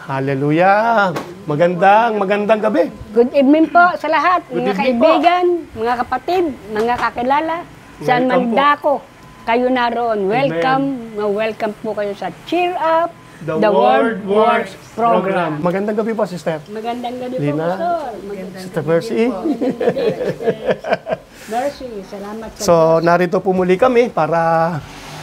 Hallelujah! Magandang gabi. Good evening po sa lahat, Good mga evening kaibigan, mga kapatid, mga kakilala. Saan man Welcome po. dako, kayo naroon. Welcome, welcome po kayo sa Cheer Up, The Word Works Program. Magandang gabi po, Sister. Magandang gabi po, Lina. Pastor. Sister Mercy. Mercy, salamat sa So, narito po muli kami para,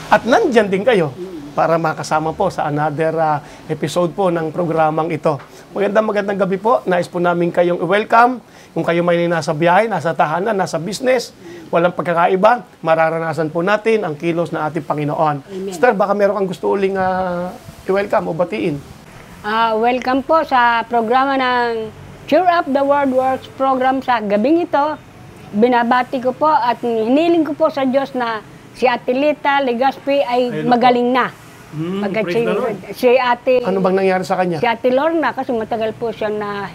at nandyan din kayo, para makasama po sa another episode po ng programang ito. Magandang gabi po. Nais po namin kayong i-welcome. Kung kayo may nasa biyahe, nasa tahanan, nasa business, walang pagkakaiba, mararanasan po natin ang kilos na ating Panginoon. Sister, baka meron kang gusto uling i-welcome o batiin. Welcome po sa programa ng Cheer Up, The Word Works Program sa gabing ito. Binabati ko po at hiniling ko po sa Diyos na si Ate Lita Legaspi ay magaling na. Praise the Lord. Si Ate, Ano bang nangyari sa kanya? si Ate Lorna kasi matagal po siya na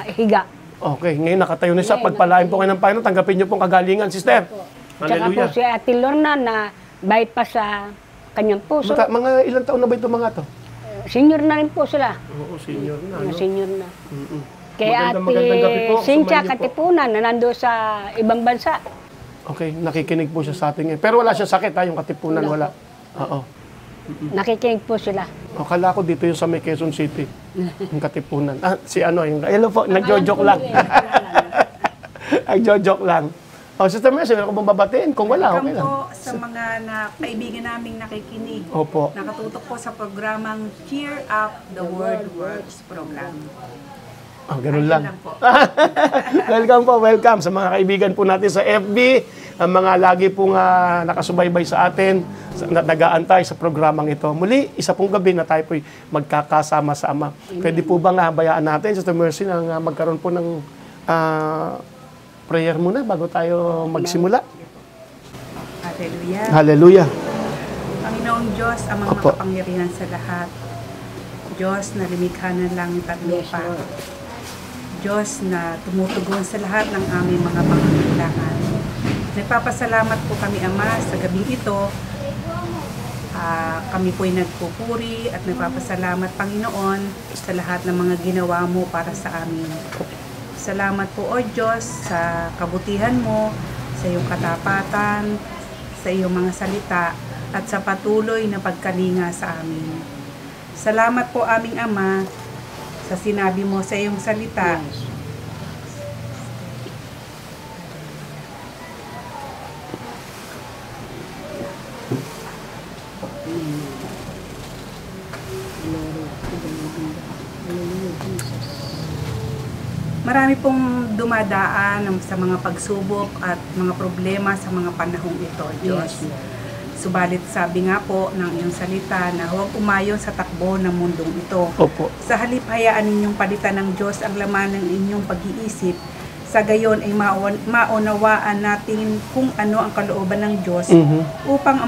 higa. Okay, ngayon nakatayo na siya. Pagpalain po kayo ng Panginoon, tanggapin niyo pong kagalingan, Sister. Tsaka po si Ate Lorna na bypass sa kanyang puso. Mga ilang taon na ba itong mga to? Senior na rin po sila. Oo, senior na. Mga senior na. Kaya Magandang gabi po. Ate Cynthia Sumainyo po. Katipunan na nando sa ibang bansa. Okay, nakikinig po siya sa atin ngayon. Pero wala siya sakit ha, yung katipunan wala. Oo. Nakikinig po sila. Akala ko dito yung sa may Quezon City. Yung katipunan. Hello po, nagjo-joke lang. Nagjo-joke lang. Sister Mercy, meron ko bang babatiin? Kung wala, okay lang. Welcome po sa mga kaibigan naming nakikinig. Opo. Nakatutok po sa programang Cheer Up, The Word Works Program. Ganun Ayun lang. lang po. Welcome sa mga kaibigan po natin sa FB, ang mga lagi pong nakasubaybay sa atin, nag-aantay sa programang ito. Muli, isa pong gabi na tayo po'y magkakasama-sama. Pwede po bang bayaan natin, Sister Mercy, na magkaroon po ng prayer muna bago tayo magsimula? Hallelujah. Hallelujah. Panginoong Diyos, ang mga Opo. makapangyarihan sa lahat. Diyos na lumikha ng langit at lupa. Diyos na tumutugon sa lahat ng aming mga pangangailangan. Nagpapasalamat po kami, Ama, sa gabing ito. Kami po'y nagpupuri at nagpapasalamat, Panginoon, sa lahat ng mga ginawa mo para sa amin. Salamat po, O Diyos, sa kabutihan mo, sa iyong katapatan, sa iyong mga salita, at sa patuloy na pagkalinga sa amin. Salamat po, aming Ama, sa sinabi mo sa iyong salita. Marami pong dumadaan sa mga pagsubok at mga problema sa mga panahong ito, Diyos. Subalit sabi nga po ng iyong salita na huwag umayon sa takbo ng mundong ito. Opo. Sa halip hayaan ninyong palitan ng Diyos ang laman ng inyong pag-iisip. Sa gayon ay maunawaan natin kung ano ang kalooban ng Diyos upang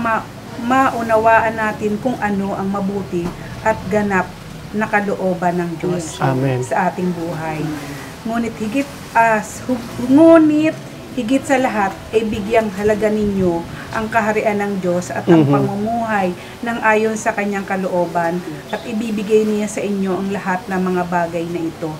maunawaan natin kung ano ang mabuti at ganap na kalooban ng Diyos Amen. sa ating buhay. Ngunit higit sa lahat ay bigyang halaga ninyo ang kaharian ng Diyos at ang pamumuhay ng ayon sa kanyang kalooban at ibibigay niya sa inyo ang lahat ng mga bagay na ito.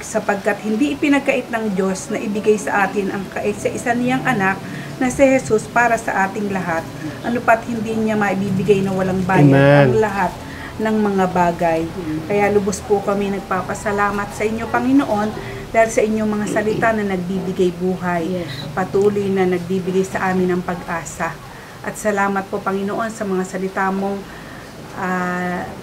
Sapagkat hindi ipinagkait ng Diyos na ibigay sa atin ang kaisa-isa niyang anak na si Jesus para sa ating lahat, anupat hindi niya maibibigay na walang bayad ang lahat ng mga bagay. Kaya lubos po kami nagpapasalamat sa inyo, Panginoon, dahil sa inyong mga salita na nagbibigay buhay, patuloy na nagbibigay sa amin ng pag-asa. At salamat po, Panginoon, sa mga salita mong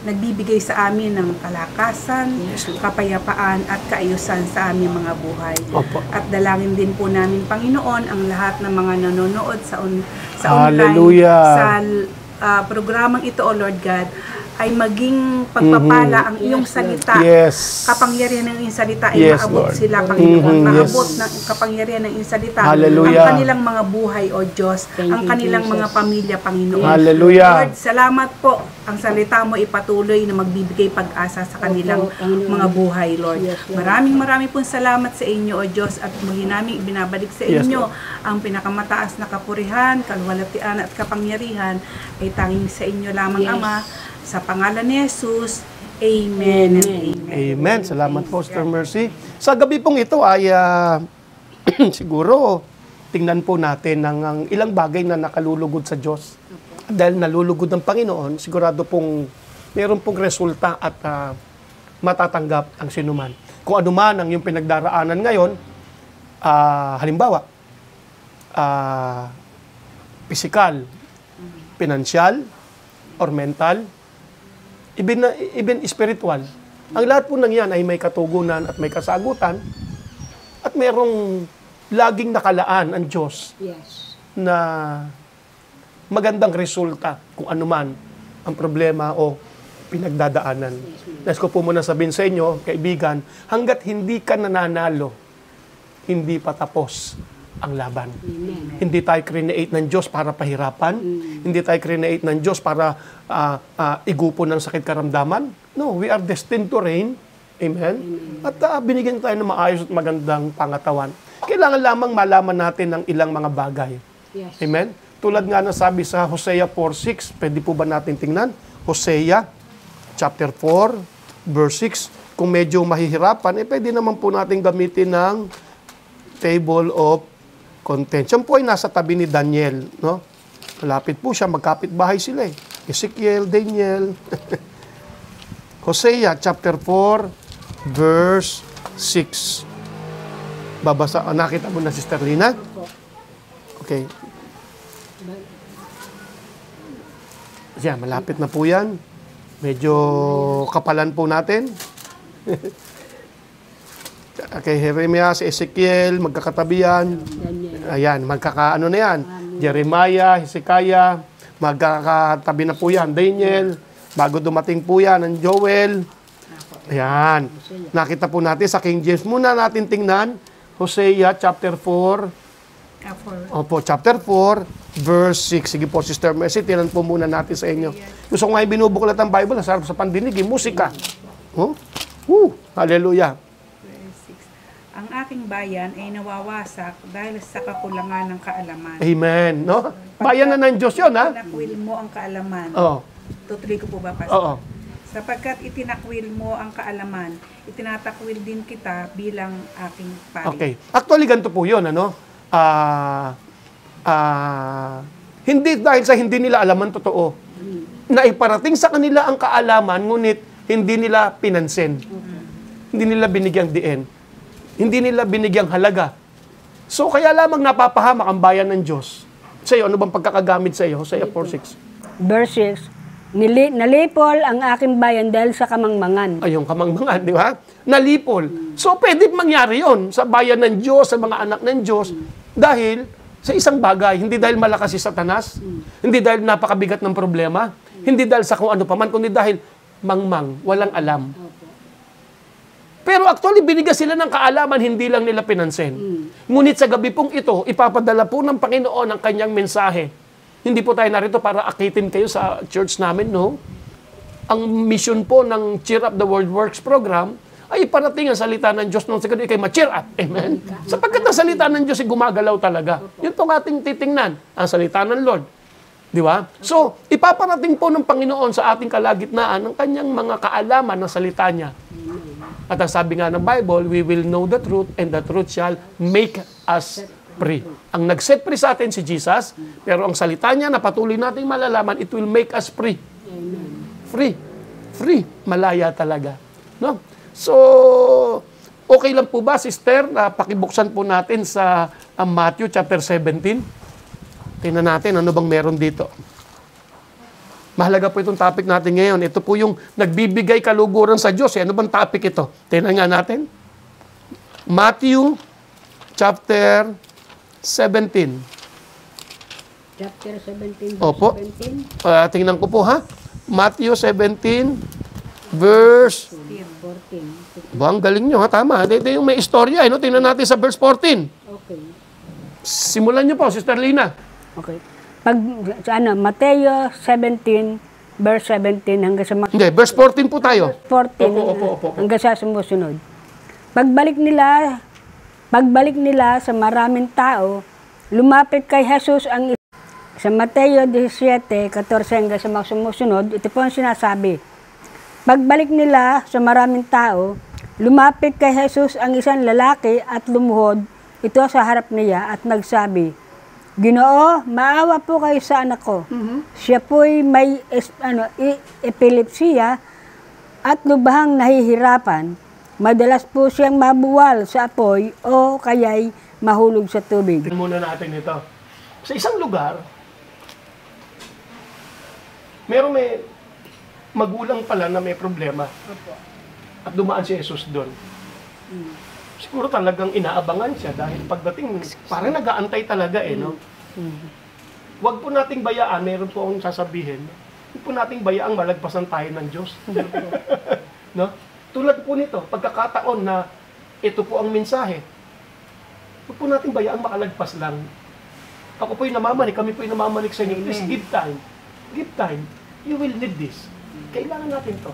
nagbibigay sa amin ng kalakasan, kapayapaan at kaayusan sa aming mga buhay. Opo. At dalangin din po namin, Panginoon, ang lahat ng mga nanonood sa Hallelujah. online, sa programang ito, O Lord God, ay maging pagpapala ang iyong salita. Yes. Kapangyarihan ng iyong salita ay maabot Lord. sila, Panginoon. Maabot Yes. ng kapangyarihan ng iyong salita. Hallelujah. Ang kanilang mga buhay, O Diyos. Ang kanilang mga pamilya, Panginoon. Hallelujah. Lord, salamat po. Ang salita mo ipatuloy na magbibigay pag-asa sa kanilang mga buhay, Lord. Maraming pong salamat sa inyo, O Diyos. At muli namin ibinabalik sa Yes, inyo Lord. ang pinakamataas na kapurihan, kalwalatian at kapangyarihan ay tanging sa inyo lamang, Ama. Sa pangalan ni Jesus, Amen and Amen. Amen. Salamat po, Sister Mercy. Sa gabi pong ito ay siguro tingnan po natin ang ilang bagay na nakalulugod sa Diyos. Dahil nalulugod ng Panginoon, sigurado pong meron pong resulta at matatanggap ang sinuman. Kung ano man ang yung pinagdaraanan ngayon, halimbawa, physical, pinansyal, or mental, even spiritual. Ang lahat po ng yan ay may katugunan at may kasagutan at merong laging nakalaan ang Diyos na magandang resulta kung ano man ang problema o pinagdadaanan. Nais ko po muna sabihin sa inyo, kaibigan, hanggat hindi ka nananalo, hindi pa tapos ang laban. Amen. Hindi tayo create ng Diyos para pahirapan. Hindi tayo create ng Diyos para igupon ng sakit karamdaman. No, we are destined to reign. Amen? At binigyan tayo ng maayos at magandang pangatawan. Kailangan lamang malaman natin ng ilang mga bagay. Yes. Amen? Tulad nga na sabi sa Hosea 4:6, pwede po ba natin tingnan? Hosea chapter 4, verse 6. Kung medyo mahihirapan, pwede naman po natin gamitin ng table of contents. Yan po ay nasa tabi ni Daniel. No? Malapit po siya, magkapit-bahay sila eh. Ezekiel, Daniel. Hosea chapter 4, verse 6. Babasa, nakita mo na, Sister Lina? Okay. Yan, malapit na po yan. Medyo kapalan po natin. Kay Jeremias, Ezekiel, magkakatabi yan. Ayan, magkakaano na yan. Jeremiah, Hezekiah, magkakatabi na po yan. Daniel, bago dumating po yan, ang Joel. Ayan. Nakita po natin sa King James. Muna natin tingnan, Hosea chapter 4. Opo, chapter 4, verse 6. Sige po, Sister Mercy, tinan po muna natin sa inyo. Gusto ko nga yung binubuklat ang Bible, nasarap sa pandinig, musika. Oh? Hallelujah. Ang aking bayan ay nawawasak dahil sa kakulangan ng kaalaman. Amen. No? Bayan na ng Diyos yun, ha? Itinakwil mo ang kaalaman. Oo. Tutuloy ko po ba, Pastor? Oo. Sapagkat itinakwil mo ang kaalaman, itinatakwil din kita bilang aking pari. Okay. Actually, ganito po yun, ano? Hindi dahil sa hindi nila alaman totoo, na iparating sa kanila ang kaalaman, ngunit hindi nila pinansin. Hindi nila binigyang diin. Hindi nila binigyang halaga. So, kaya lamang napapahamak ang bayan ng Diyos. Sa iyo, ano bang pagkakagamit sa iyo? Hosea 4:6. Verse 6. Nalipol ang aking bayan dahil sa kamangmangan. Ay, yung kamangmangan, di ba? Nalipol. So, pwede mangyari yon sa bayan ng Diyos, sa mga anak ng Diyos, dahil sa isang bagay, hindi dahil malakas si Satanas, hindi dahil napakabigat ng problema, hindi dahil sa kung ano paman, kundi dahil mangmang, walang alam. Pero actually, binigyan sila ng kaalaman, hindi lang nila pinansin. Ngunit sa gabi pong ito, ipapadala po ng Panginoon ang kanyang mensahe. Hindi po tayo narito para akitin kayo sa church namin, no? Ang mission po ng Cheer Up the World Works program ay parating ang salita ng Diyos nung sa gabi kay ma-cheer up. Amen? Sapagkat ang salita ng Diyos ay gumagalaw talaga. Yun po ating titingnan, ang salita ng Lord. Di ba? So, ipaparating po ng Panginoon sa ating kalagitnaan ang kanyang mga kaalaman ng salita niya. At ang sabi nga ng Bible, we will know the truth and the truth shall make us free. Ang nag-set free sa atin si Jesus, pero ang salita niya na patuloy nating malalaman, it will make us free. Free. Free. Malaya talaga. No? So, okay lang po ba, sister, na pakibuksan po natin sa Matthew chapter 17? Tingnan natin ano bang meron dito. Mahalaga po itong topic natin ngayon. Ito po yung nagbibigay kaluguran sa Diyos. Ano bang topic ito? Tingnan nga natin. Matthew chapter 17. Chapter 17, verse Opo. 17. Tingnan ko po, ha? Matthew 17, verse 14. Ang galing nyo, ha? Tama. Ito yung may istorya. No? Tingnan natin sa verse 14. Okay. Simulan nyo po, Sister Lina. Okay. Mateo 17, verse 17 hanggang sa Hindi, verse 14 po tayo. 14 Opo. hanggang sa sumusunod. Pagbalik nila sa maraming tao, lumapit kay Jesus ang Sa Mateo 17, 14 hanggang sa mga sumusunod, ito po ang sinasabi. Pagbalik nila sa maraming tao, lumapit kay Jesus ang isang lalaki at lumuhod ito sa harap niya at nagsabi, Ginoo, maawa po kayo sa anak ko. Siya po'y may epilepsiya at lubhang nahihirapan. Madalas po siyang mabuwal sa apoy o kaya'y mahulog sa tubig. Tingnan muna natin ito. Sa isang lugar, may magulang pala na may problema. At dumaan si Jesus doon. Siguro talagang inaabangan siya dahil pagdating, parang nag-aantay talaga no? Huwag po nating bayaan, meron po akong sasabihin, huwag po nating bayaang malagpasan tayo ng Diyos. No? Tulad po nito, pagkakataon na ito po ang mensahe, huwag po nating bayaang makalagpas lang. Ako po'y namamanik, kami po'y namamanik sa inyo. Please give time. Give time. You will need this. Kailangan natin to.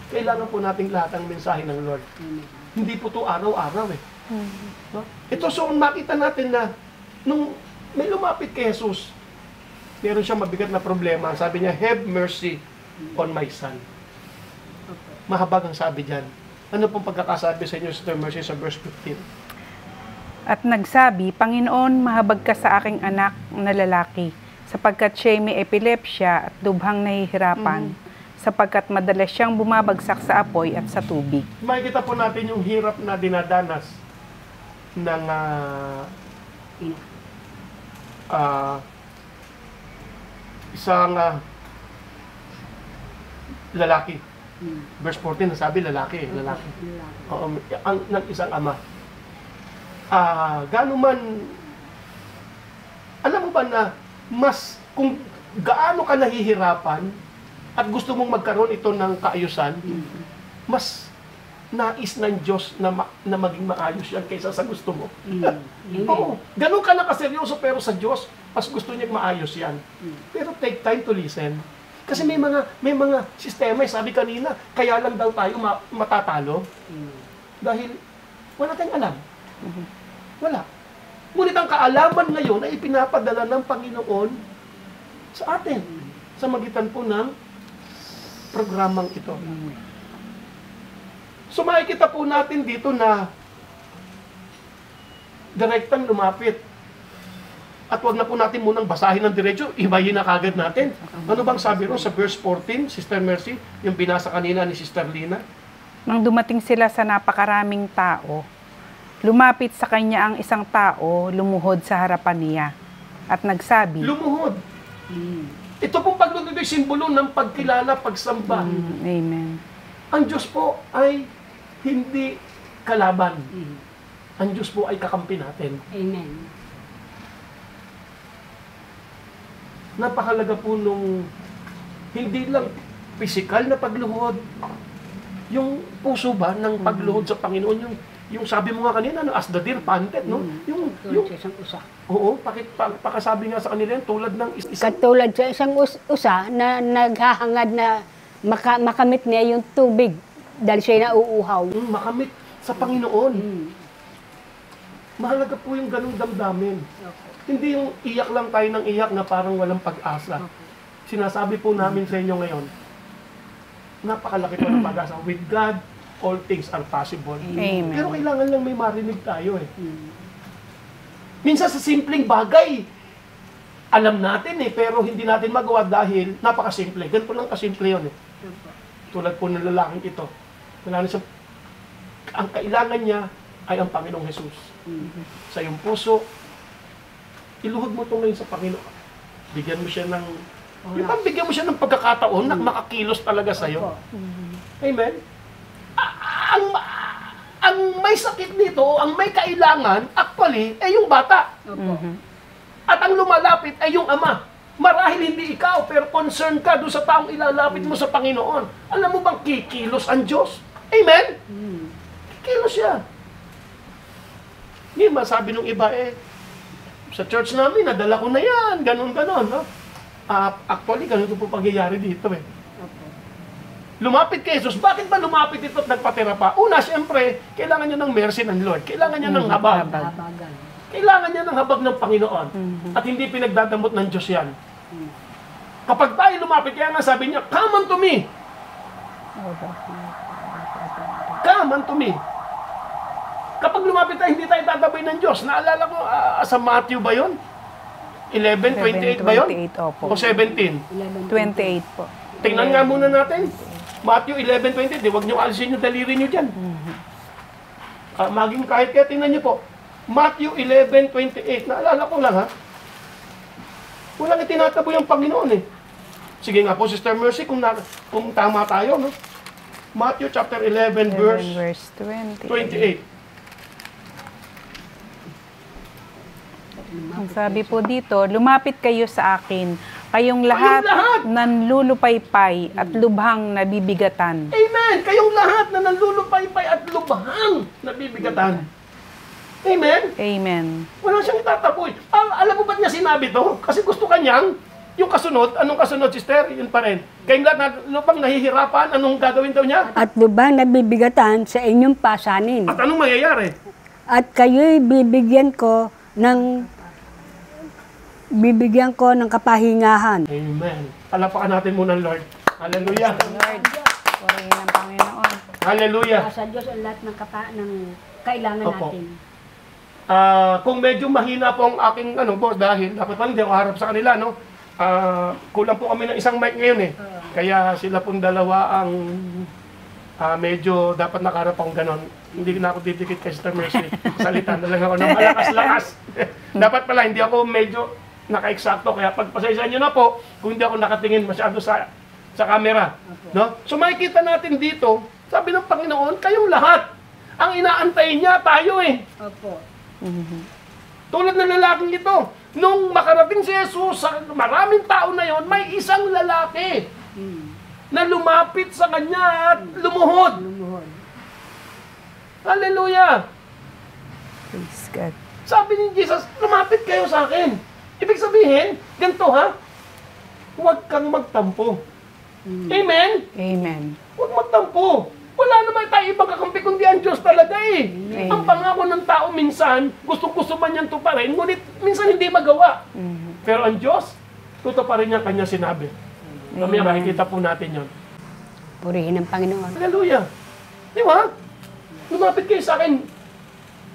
Kailangan po nating lahat ang mensahe ng Lord. Hindi po to araw-araw No? Ito, so makita natin na nung may lumapit kay Jesus, meron siyang mabigat na problema. Sabi niya, have mercy on my son. Mahabag ang sabi diyan. Ano pong pagkakasabi sa inyo, Sister Mercy, sa verse 15? At nagsabi, Panginoon, mahabag ka sa aking anak na lalaki, sapagkat siya'y may epilepsya at lubhang nahihirapan, sapagkat madalas siyang bumabagsak sa apoy at sa tubig. Makikita po natin yung hirap na dinadanas ng isang lalaki. Verse 14, nasabi lalaki. Oo, ng isang ama. Gaano man, alam mo ba na mas kung gaano ka nahihirapan at gusto mong magkaroon ito ng kaayusan, mas nais ng Diyos na maging maayos yan kaysa sa gusto mo. Oo, ganun ka na kaseryoso pero sa Diyos, mas gusto niya maayos yan. Pero take time to listen. Kasi may mga sistema, sabi kanina, kaya lang daw tayo matatalo. Dahil wala tayong alam. Wala. Ngunit ang kaalaman ngayon ay ipinapadala ng Panginoon sa atin. Sa magitan po ng programang ito. So makikita po natin dito na direktang lumapit. At wag na po natin munang basahin ng diretso, ibayin na kagad natin. Ano bang sabi ro sa verse 14, Sister Mercy, yung binasa kanina ni Sister Lina? Nang dumating sila sa napakaraming tao, lumapit sa kanya ang isang tao, lumuhod sa harapan niya, at nagsabi, Lumuhod. Ito pong pagluluhod ay simbolo ng pagkilala, pagsamba. Amen. Ang Diyos po ay hindi kalaban. Ang Diyos po ay kakampi natin. Amen. Napakalaga po nung hindi lang physical na pagluhod, yung puso ba ng pagluhod sa Panginoon, yung sabi mo nga kanina, no, as the deer panted, no? Yung Isang usa. oo, pakasabi nga sa kanila yan, tulad ng isang Katulad sa isang usa na naghahangad na makamit niya yung tubig dahil siya nauuhaw. makamit sa Panginoon. Mahalaga po yung ganung damdamin. Hindi yung iyak lang tayo ng iyak na parang walang pag-asa. Sinasabi po namin sa inyo ngayon, napakalaki po ng pag-asa. With God, all things are possible. Amen. Pero kailangan lang may marinig tayo Minsan sa simpleng bagay, alam natin pero hindi natin magawa dahil napakasimple. Ganito lang kasimple yun Tulad po ng lalaking ito. Ang kailangan niya ay ang Panginoong Jesus. Sa iyong puso, iluhod mo ito ngayon sa Panginoon. Bigyan mo siya ng, bigyan mo siya ng pagkakataon na makakilos talaga sa iyo. Amen? Ang may sakit dito, ang may kailangan, actually, ay yung bata. At ang lumalapit ay yung ama. Marahil hindi ikaw, pero concerned ka doon sa taong ilalapit mo sa Panginoon. Alam mo bang kikilos ang Diyos? Amen? Kikilos siya. Hindi masabi nung iba sa church namin, nadala ko na yan, ganon-ganon, no? Actually, ganito po pangyayari dito Lumapit kay Jesus. Bakit ba lumapit ito at nagpatira pa? Una, siyempre, kailangan niya ng mercy ng Lord. Kailangan niya ng habag. Kailangan niya ng habag ng Panginoon. At hindi pinagdadamot ng Diyos yan. Kapag tayo lumapit, kaya nga sabi niya, come unto me. Come unto me. Kapag lumapit tayo, hindi tayo tataboy ng Diyos. Naalala ko, sa Matthew ba yun? 11:28 ba yun? 28, opo. O 17? 28 po. Tingnan nga muna natin. Matthew 11:28. Huwag niyo alisin yung daliri niyo dyan. Maging kahit kaya, tingnan niyo po. Matthew 11:28. Naalala ko lang, ha? Walang itinataboy ang Panginoon, eh. Sige nga po, Sister Mercy, kung tama tayo, no? Matthew chapter 11, verse 28. Ang sabi po dito, lumapit kayo sa akin, kayong lahat nanlulupaypay at lubhang nabibigatan. Amen! Kayong lahat na nanlulupaypay at lubhang nabibigatan. Amen? Amen. Wala siyang itataboy. Alam mo ba't niya sinabi to? Kasi gusto kanyang, yung kasunod, anong kasunod, sister? Yun pa rin. Kayong lahat na lubhang nahihirapan, anong gagawin daw niya? At lubhang nabibigatan sa inyong pasanin. At anong mangyayari? At kayo'y bibigyan ko ng kapahingahan. Amen. Palapakan natin muna, Lord. Hallelujah. Lord, purihin ang Panginoon. Hallelujah. Sa Diyos ang lahat ng kailangan Opo. natin. Kung medyo mahina po ang aking boss, dahil dapat pala hindi ako harap sa kanila, no? Kulang po kami ng isang mic ngayon, eh. Kaya sila pong dalawa ang medyo dapat nakaharap akong ganon. Hindi na ako didikit kay Sister Mercy. Salita na lang ako ng malakas-lakas. Dapat pala, hindi ako medyo naka-eksakto. Kaya pagpasaysayan nyo na po, kung hindi ako nakatingin masyado sa camera. No? So makikita natin dito, sabi ng Panginoon, kayong lahat, ang inaantay niya, tayo eh. Opo. Tulad ng lalaking ito, nung makarating si Jesus, sa maraming tao na yon, may isang lalaki na lumapit sa kanya at lumuhod. Hallelujah! Praise God. Sabi ni Jesus, lumapit kayo sa akin. Ibig sabihin, ganito ha, huwag kang magtampo. Amen? Amen. Huwag magtampo. Wala naman tayo ibang kakampi kundi ang Diyos talaga eh. Amen. Ang pangako ng tao minsan, gusto man niyang tuparin, ngunit minsan hindi magawa. Pero ang Diyos, tutuparin niya kanya sinabi. Kami makikita po natin yon. Purihin ang Panginoon. Hallelujah. Di ba? Lumapit kayo sa akin.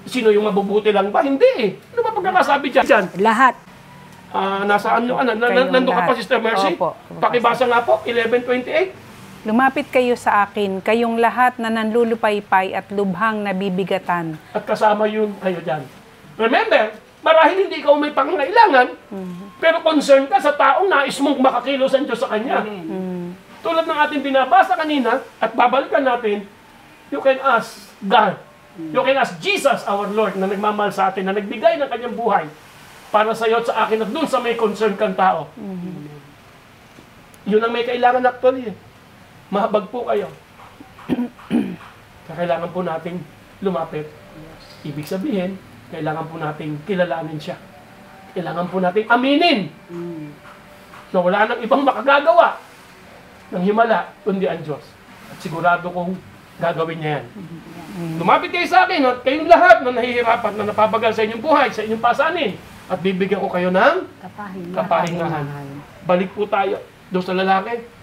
Sino yung mabubuti lang ba? Hindi eh. Ano ba pagkakasabi dyan? Lahat. Nasaan nyo? Kayong Nandun ka pa, lahat. Sister Mercy? Opo. Pakibasa nga po, 11:28. Lumapit kayo sa akin, kayong lahat na nanlulupaypay at lubhang nabibigatan. At kasama yun kayo dyan. Remember, marahil hindi ikaw may pangangailangan, pero concern ka sa taong nais mong makakilos ang Diyos sa Kanya. Tulad ng ating binabasa kanina, at babalikan natin, you can ask God. You can ask Jesus, our Lord, na nagmamahal sa atin, na nagbigay ng Kanyang buhay para sa iyo at sa akin at dun sa may concern kang tao. Yun ang may kailangan actually. Mahabag po kayo. Kailangan po nating lumapit. Ibig sabihin, kailangan po nating kilalanin siya. Kailangan po nating aminin na wala nang ibang makagagawa ng himala kundi ang Diyos. At sigurado kong gagawin niya yan. Lumapit kayo sa akin at kayong lahat na nahihirapan, na napabagal sa inyong buhay, sa inyong pasanin, at bibigyan ko kayo ng kapahingahan. Balik po tayo doon sa lalaki.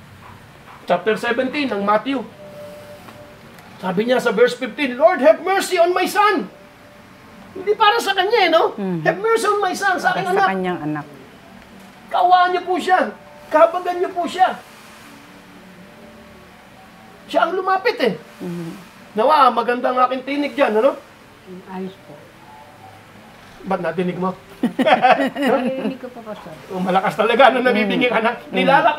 Chapter 17 ng Matthew. Sabi niya sa verse 15, Lord, have mercy on my son. Hindi para sa kanya eh, no? Have mercy on my son, sa aking Sa anak. kanyang anak. Kaawaan niyo po siya. Kahabagan niyo po siya. Siya ang lumapit eh. Nawa, maganda ang aking tinig dyan, ano? Ayos po. Ba't natinig mo? Hindi ko po, Pastor. Malakas talaga nung nabibigyan ka na.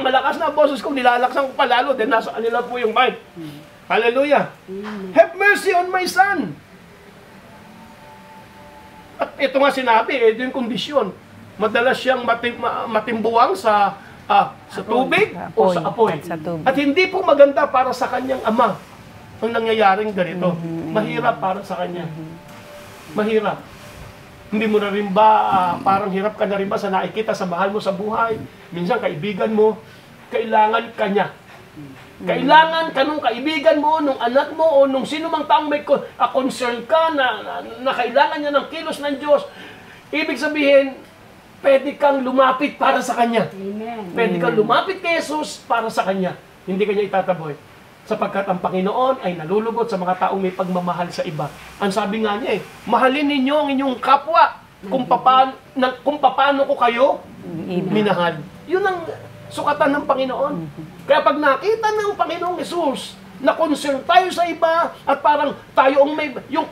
Malakas na ang boses ko, nilalaksan ko pa lalo. Then nasa kanila po yung mic. Hallelujah. Have mercy on my son. At ito nga sinabi, ito yung kondisyon. Madalas siyang matimbuwang sa tubig o sa apoy. At sa tubig. At hindi po maganda para sa kanyang ama ang nangyayaring ganito. Mahirap para sa kanya. Mahirap. Hindi mo na rin ba, parang hirap ka na rin ba sa nakikita sa mahal mo sa buhay? Minsan kaibigan mo, kailangan ka niya. Kailangan ka nung kaibigan mo, nung anak mo, o nung sino mang taong may concern ka na kailangan niya ng kilos ng Diyos. Ibig sabihin, pwede kang lumapit para sa Kanya. Amen. Pwede kang lumapit kay Jesus para sa Kanya. Hindi Kanya itataboy. Sapagkat ang Panginoon ay nalulugod sa mga taong may pagmamahal sa iba. Ang sabi nga niya mahalin ninyo ang inyong kapwa kung paano ko kayo minahal. Yun ang sukatan ng Panginoon. Kaya pag nakita ng Panginoong Jesus na concern tayo sa iba at parang tayo ang may yung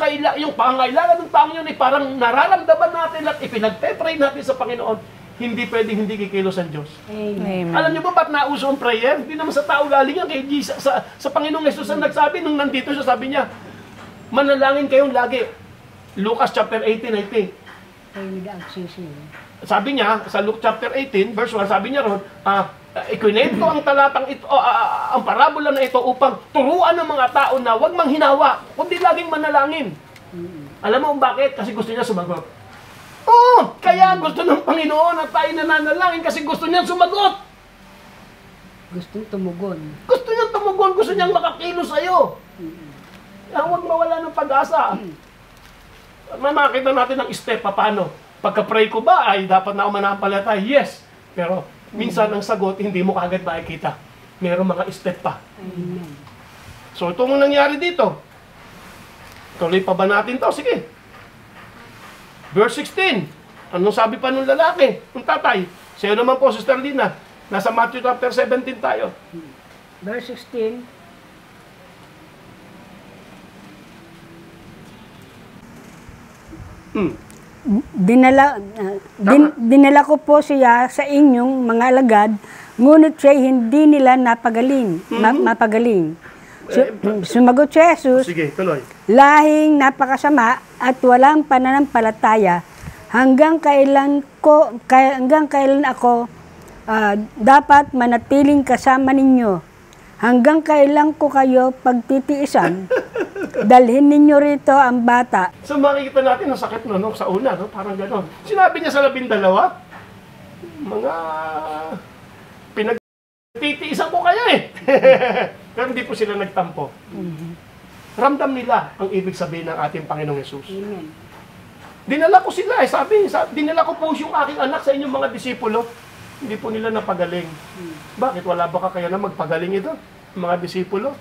pangangailangan ng taong yun ay parang nararamdaman natin at ipinagpe-pray natin sa Panginoon, hindi pwedeng hindi kikilos ang Diyos. Amen. Alam niyo ba ba't nauso ang prayer? Hindi naman sa tao galing yan, kay Jesus, sa Panginoong Jesus ang nagsabi nung nandito siya, sabi niya, manalangin kayong lagi. Lucas chapter 18, I think. Kayo nag-agsisi. Sabi niya, sa Luke chapter 18, verse 1, sabi niya ron, ikwinento ang talatang ito, ang parabola na ito upang turuan ng mga tao na huwag manghinawa, kundi laging manalangin. Alam mo bakit? Kasi gusto niya sumagot. Kaya gusto ng Panginoon na tayo nananalangin kasi gusto niya sumagot. Gustong tumugon. Gusto niyang tumugon, gusto niyang makakilos sa'yo. Huwag mawala ng pag-asa. Makita natin ang step, paano? Pagka-pray ko ba, ay dapat na ako manampalataya? Yes. Pero minsan ang sagot, hindi mo kagad makikita. Merong mga step pa. Amen. So itong nangyari dito. Tuloy pa ba natin to? Sige. Verse 16. Anong sabi pa nung lalaki? Nung tatay. Sa'yo naman po, Sister Lina. Nasa Matthew chapter 17 tayo. Verse 16. Dinala ko po siya sa inyong mga alagad, ngunit siya hindi nila mapagaling. Sumagot si Jesus, Sige, tuloy. lahing napakasama at walang pananampalataya, hanggang kailan ako dapat manatiling kasama ninyo? Hanggang kailan ko kayo pagtitiisan? Dalhin ninyo rito ang bata. So makikita natin ang sakit no, sa una, no? Parang gano'n. Sinabi niya sa 12, mga pinagtitiisan ko kaya Pero hindi po sila nagtampo. Ramdam nila ang ibig sabihin ng ating Panginoong Yesus. Amen. Dinala ko sila dinala ko po yung aking anak sa inyong mga disipulo. Hindi po nila napagaling. Bakit? Wala ba kaya na magpagaling ito? Mga disipulo?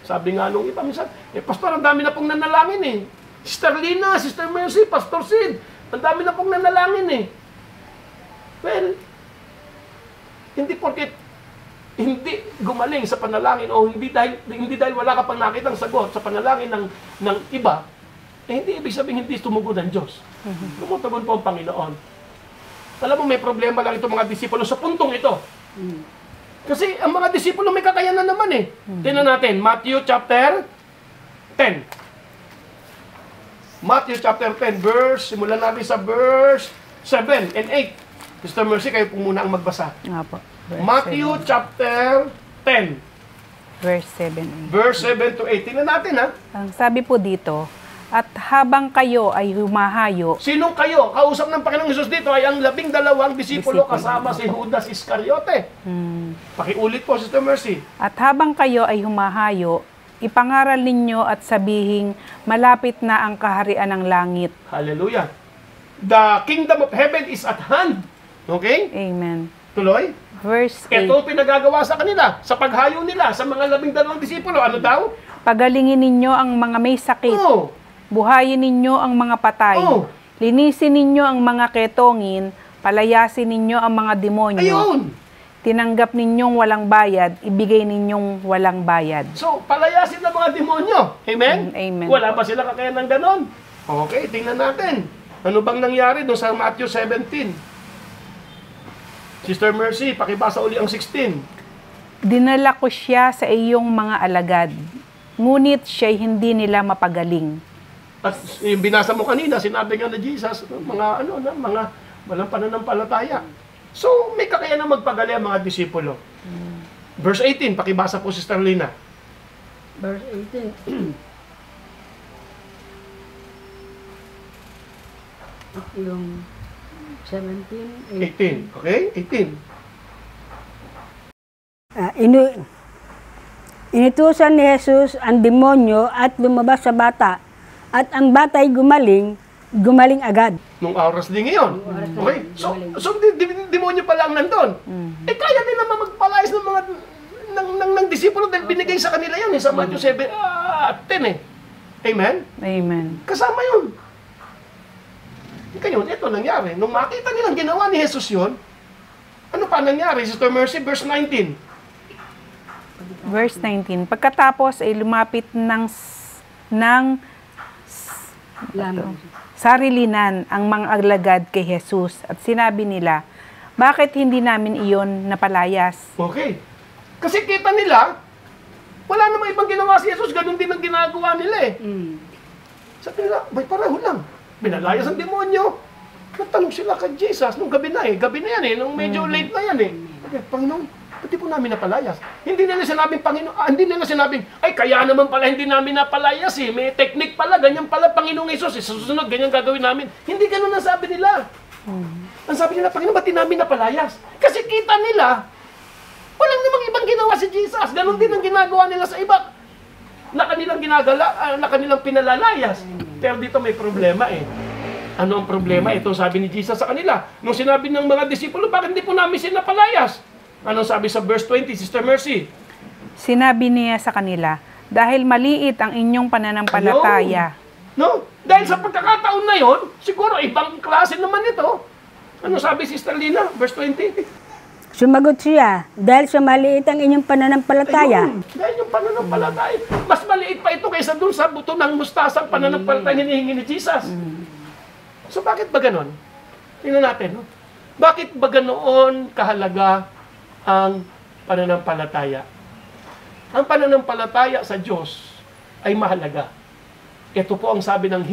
Sabi nga nung iba minsan, Pastor, ang dami na pong nanalangin Sister Lina, Sister Mercy, Pastor Sid, ang dami na pong nanalangin Well, hindi porket hindi gumaling sa panalangin o hindi dahil wala ka pang nakitang sagot sa panalangin ng iba, hindi ibig sabihin hindi tumugon ng Diyos. Tumutugon po ang Panginoon. Alam mo, may problema lang itong mga disipulo sa puntong ito. Kasi ang mga disipulo may kakayanan naman Tingnan natin, Matthew chapter 10. Matthew chapter 10, simulan natin sa verse 7 and 8. Sister Mercy, kayo po muna ang magbasa. Apo. Matthew chapter 10. Verse 7. Verse 7 to 8. Tingnan natin Ang sabi po dito, at habang kayo ay humahayo, Sinong kayo? Kausap ng Panginoong Hesus dito ay ang 12 disipulo kasama si Judas Iscariote. Pakiulit po, Sister Mercy. At habang kayo ay humahayo, ipangaral ninyo at sabihing malapit na ang kaharian ng langit. Hallelujah. The kingdom of heaven is at hand. Okay? Amen. Tuloy. Verse 8. Ito pinagagawa sa kanila, sa paghayo nila, sa mga 12 disipulo. Ano daw? Pagalingin ninyo ang mga may sakit. Oh. Buhayin ninyo ang mga patay. Oh. Linisin ninyo ang mga ketongin. Palayasin ninyo ang mga demonyo. Ayun. Tinanggap ninyong walang bayad, ibigay ninyong walang bayad. So, palayasin ng mga demonyo. Amen? Amen. Wala pa sila kakayanan ng ganon. Okay, tingnan natin. Ano bang nangyari doon sa Matthew 17? Sister Mercy, pakibasa uli ang 16. Dinala ko siya sa iyong mga alagad, ngunit siya'y hindi nila mapagaling. At yung binasa mo kanina, sinabi nga na Jesus, mga walang pananampalataya. So, may kakayanan magpagali ang mga disipulo. Verse 18, pakibasa po Sister Lina. Verse 18. Yung 17, 18. Okay? 18. Inutusan ni Jesus ang demonyo at lumabas sa bata, at ang bata'y gumaling, gumaling agad. Nung oras din ngayon. Okay? So demonyo pala ang nandun. Eh, kaya din naman magpalayas ng mga ng disipulo dahil binigay sa kanila yan sa Matthew 7, 10 eh. Amen? Amen. Kasama yun. Ngayon, ito nangyari. Nung makita nilang ginawa ni Jesus yun, ano pa nangyari? Sister Mercy, verse 19. Verse 19. Pagkatapos ay lumapit ng sarilinan ang mga alagad kay Jesus at sinabi nila, bakit hindi namin iyon napalayas? Okay. Kasi kita nila, wala namang ibang ginawa si Jesus, ganun din ang ginagawa nila eh. Sabi nila, may pareho lang. Binalayas ang demonyo. Nagtanong sila kay Jesus nung gabi na yan eh, nung medyo late na yan eh. Okay, Panginoon, pati po namin napalayas. Hindi nila sinabing, hindi nila sinabing, ay kaya naman pala hindi namin napalayas eh. May technique pala, ganyan pala Panginoong Jesus. Susunod, ganyan gagawin namin. Hindi ganun ang sabi nila. Ang sabi nila, Panginoon, ba't di namin napalayas? Kasi kita nila, walang namang ibang ginawa si Jesus. Ganon din ang ginagawa nila sa iba. Na kanilang pinalalayas. Pero dito may problema eh. Ano ang problema? Ito sabi ni Jesus sa kanila. Nung sinabi ng mga disipulo, bakit hindi po namin sila napalayas? Anong sabi sa verse 20, Sister Mercy? Sinabi niya sa kanila, dahil maliit ang inyong pananampalataya. No? Dahil sa pagkakataon na yon, siguro ibang klase naman ito. Ano sabi Sister Lina? Verse 20. Sumagot siya, dahil sa maliit ang inyong pananampalataya. Ayun, dahil yung pananampalataya. Mas maliit pa ito kaysa dun sa buto ng mustasang pananampalataya hinihingi ni Jesus. So bakit ba ganon? Tingnan natin. No? Bakit ba ganoon kahalaga ang pananampalataya? Ang pananampalataya sa Diyos ay mahalaga. Ito po ang sabi ng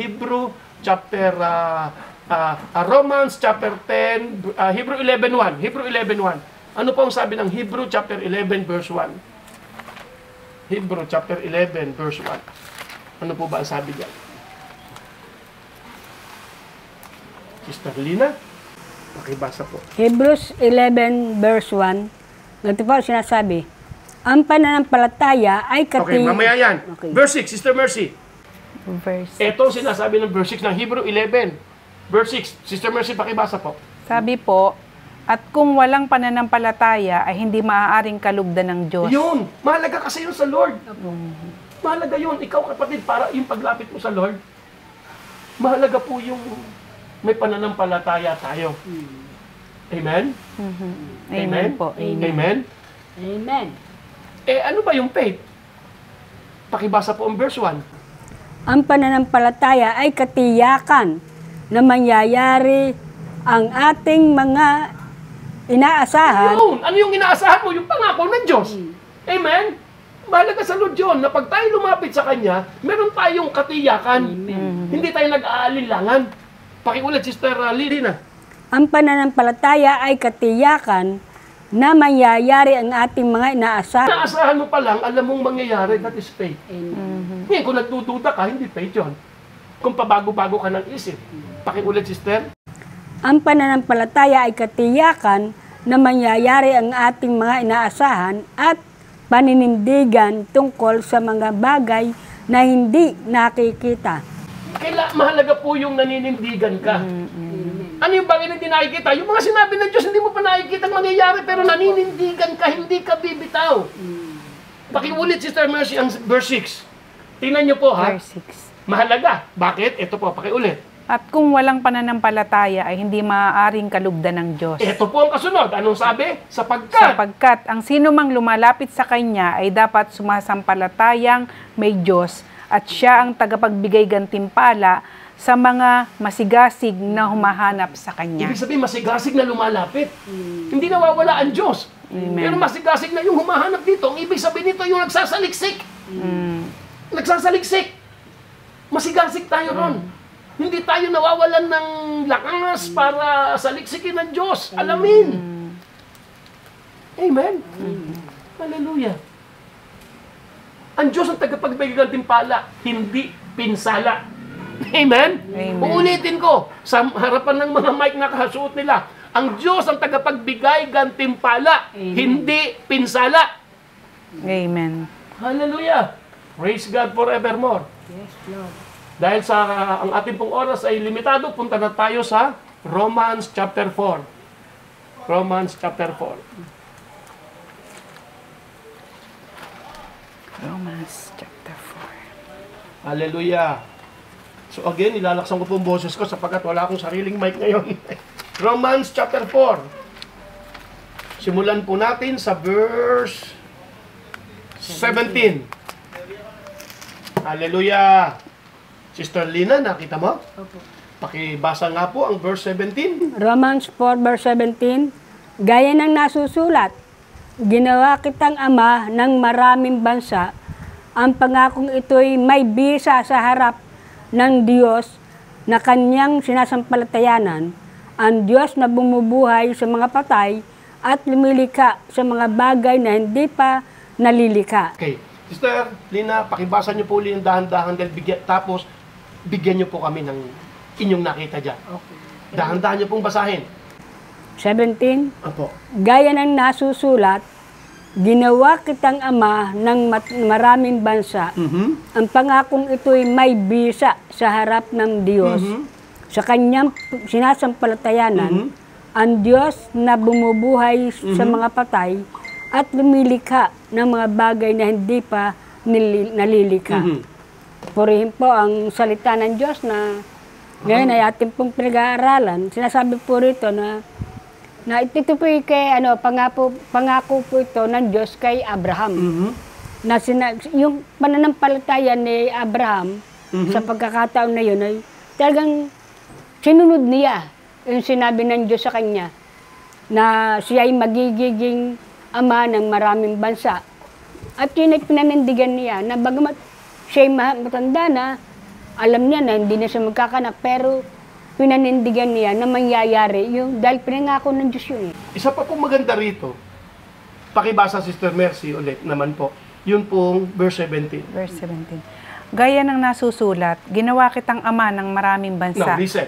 Romans chapter 10, Hebrew 11:1. Hebrew 11:1. Ano po ang sabi ng Hebrew chapter 11 verse 1? Hebrew chapter 11 verse 1. Ano po ba ang sabi diyan? Sister Lina, pakibasa po. Hebrews 11 verse 1. Ganito po sinasabi, ang pananampalataya ay Okay, mamaya yan. Okay. Verse 6, Sister Mercy. Verse. Ito ang sinasabi ng verse 6 ng Hebrew 11. Verse 6, Sister Mercy, pakibasa po. Sabi po, at kung walang pananampalataya ay hindi maaaring kalugdan ng Diyos. Yun, mahalaga kasi yun sa Lord. Mahalaga yun. Ikaw kapatid, para yung paglapit mo sa Lord, mahalaga po yung may pananampalataya tayo. Amen? Amen po. Amen? Amen. Eh, ano ba yung faith? Pakibasa po ang verse 1. Ang pananampalataya ay katiyakan na mangyayari ang ating mga inaasahan. Yun! Ano yung inaasahan mo? Yung pangako ng Diyos. Amen? Mahalaga sa Lord yun na pag tayo lumapit sa Kanya, meron tayong katiyakan. Hindi tayo nag-aalinlangan. Pakiulit, Sister Lirina. Ang pananampalataya ay katiyakan na mangyayari ang ating mga inaasahan. Inaasahan mo pa lang, alam mong mangyayari, that is faith. Ngayon, kung nagdududa ka, hindi faith yun. Kung pabago-bago ka ng isip. Pakiulit, Sister. Ang pananampalataya ay katiyakan na mangyayari ang ating mga inaasahan at paninindigan tungkol sa mga bagay na hindi nakikita. Mahalaga po yung naninindigan ka. Ano yung bagay na hindi nakikita? Yung mga sinabi ng Diyos, hindi mo pa nakikita ang mangyayari, pero naninindigan ka, hindi ka bibitaw. Pakiulit, Sister Mercy, ang verse 6. Tingnan niyo po, ha? Verse 6. Mahalaga. Bakit? Ito po, pakiulit. At kung walang pananampalataya ay hindi maaaring kalugdan ng Diyos. Ito po ang kasunod. Anong sabi? Sapagkat ang sino mang lumalapit sa Kanya ay dapat sumasampalatayang may Diyos at Siya ang tagapagbigay gantimpala sa mga masigasig na humahanap sa Kanya. Ibig sabihin, masigasig na lumalapit. Hindi nawawala ang Diyos. Amen. Pero masigasig na yung humahanap dito. Ang ibig sabihin nito, yung nagsasaliksik. Nagsasaliksik. Masigasig tayo ron. Hindi tayo nawawalan ng lakas para saliksikin ng Diyos. Alamin. Amen? Hallelujah. Ang Diyos ang tagapagbigay ng timpala, hindi pinsala. Amen? Amen. Uulitin ko, sa harapan ng mga mic na kahasuot nila, ang Diyos ang tagapagbigay gantimpala, hindi pinsala. Amen. Hallelujah. Praise God forevermore. Yes, Lord. Dahil sa ang ating pong oras ay limitado, punta na tayo sa Romans chapter 4. Romans chapter 4. Romans chapter 4. Hallelujah. So again, ilalaksan ko po ang boses ko sapagkat wala akong sariling mic ngayon. Romans chapter 4. Simulan po natin sa verse 17. Hallelujah. Sister Lina, nakita mo? Opo. Pakibasa nga po ang verse 17. Romans 4 verse 17, gaya ng nasusulat, ginawa kitang ama ng maraming bansa, ang pangakong ito'y may bisa sa harap ng Diyos na kanyang sinasampalatayanan, ang Diyos na bumubuhay sa mga patay at lumilika sa mga bagay na hindi pa nalilika. Okay. Sister Lina, pakibasa niyo po ulit yung dahan-dahan tapos bigyan niyo po kami ng inyong nakita dyan. Okay. Dahan-dahan niyo pong basahin. 17, Apo. gaya ng nasusulat, ginawa kitang ama ng maraming bansa. Ang pangakong ito'y may bisa sa harap ng Diyos. Sa kanyang sinasampalatayanan, ang Diyos na bumubuhay sa mga patay at lumilikha ng mga bagay na hindi pa nalilika. Purihin po ang salita ng Diyos na ngayon ay ating pong pinag-aaralan. Sinasabi po rito na ito po kay pangako po ito ng Diyos kay Abraham. Na yung pananampalataya ni Abraham sa pagkakataon na yun ay talagang sinunod niya yung sinabi ng Diyos sa kanya na siya ay magiging ama ng maraming bansa. At yun ay pinanindigan niya na bagamat siya ay matanda na, alam niya na hindi na siya magkakanak, pero pinanindigan niya na mangyayari yung dahil pinangako ng Diyos yun. Isa pa pong maganda rito, pakibasa Sister Mercy ulit naman po, yun pong verse 17. Verse 17. Gaya ng nasusulat, ginawa kitang ama ng maraming bansa. Now, listen.